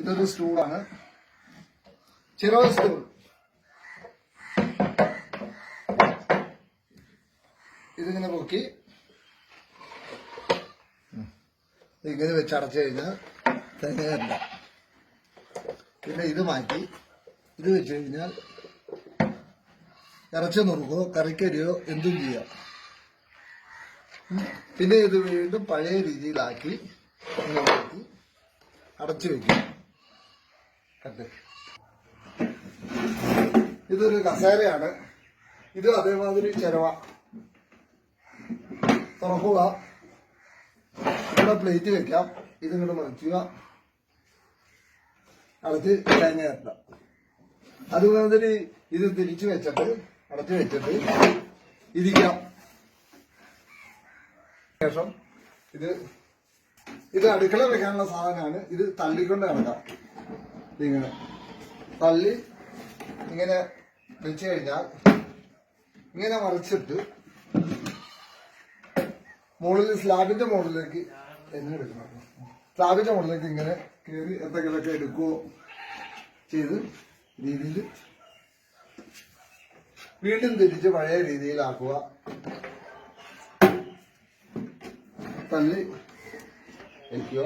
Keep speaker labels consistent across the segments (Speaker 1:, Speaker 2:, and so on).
Speaker 1: ഇതൊരു സ്റ്റൂളാണ്, ചിറവ സ്റ്റൂൾ. ഇതിങ്ങനെ പൊക്കി ഇങ്ങനെ വെച്ച് അടച്ചു കഴിഞ്ഞാൽ തേങ്ങയല്ല. പിന്നെ ഇത് മാറ്റി ഇത് വെച്ച് കഴിഞ്ഞാൽ ഇറച്ചി നുറുക്കോ കറിക്കരിയോ എന്തും ചെയ്യാം. പിന്നെ ഇത് വീണ്ടും പഴയ രീതിയിലാക്കി മാറ്റി അടച്ചു വെക്കും. കണ്ട് ഇതൊരു കസേരയാണ്. ഇത് അതേമാതിരി ചിരവ തുറക്കുക, ഇവിടെ പ്ലേറ്റ് വെക്കാം. ഇതിങ്ങോട്ട് മറിക്കുക, അടച്ച് തേങ്ങ ചേർക്കാം. അതുമാതിരി ഇത് തിരിച്ചു വെച്ചിട്ട് അടച്ചു വെച്ചിട്ട് ഇരിക്കാം. ശേഷം ഇത് അടുക്കള വെക്കാനുള്ള സാധനമാണ്. ഇത് തള്ളിക്കൊണ്ട് കിടക്കാം. ഇങ്ങനെ തള്ളി ഇങ്ങനെ വെച്ച് കഴിഞ്ഞാൽ ഇങ്ങനെ മറിച്ചിട്ട് മുകളിൽ സ്ലാബിന്റെ മുകളിലേക്ക് സ്ലാബിന്റെ മുകളിലേക്ക് ഇങ്ങനെ കയറി എന്തെങ്കിലുമൊക്കെ എടുക്കുകയോ ചെയ്ത് രീതിയിൽ വീണ്ടും തിരിച്ച് പഴയ രീതിയിലാക്കുക. തള്ളി വയ്ക്കുക,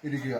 Speaker 1: ഇരിക്കുക.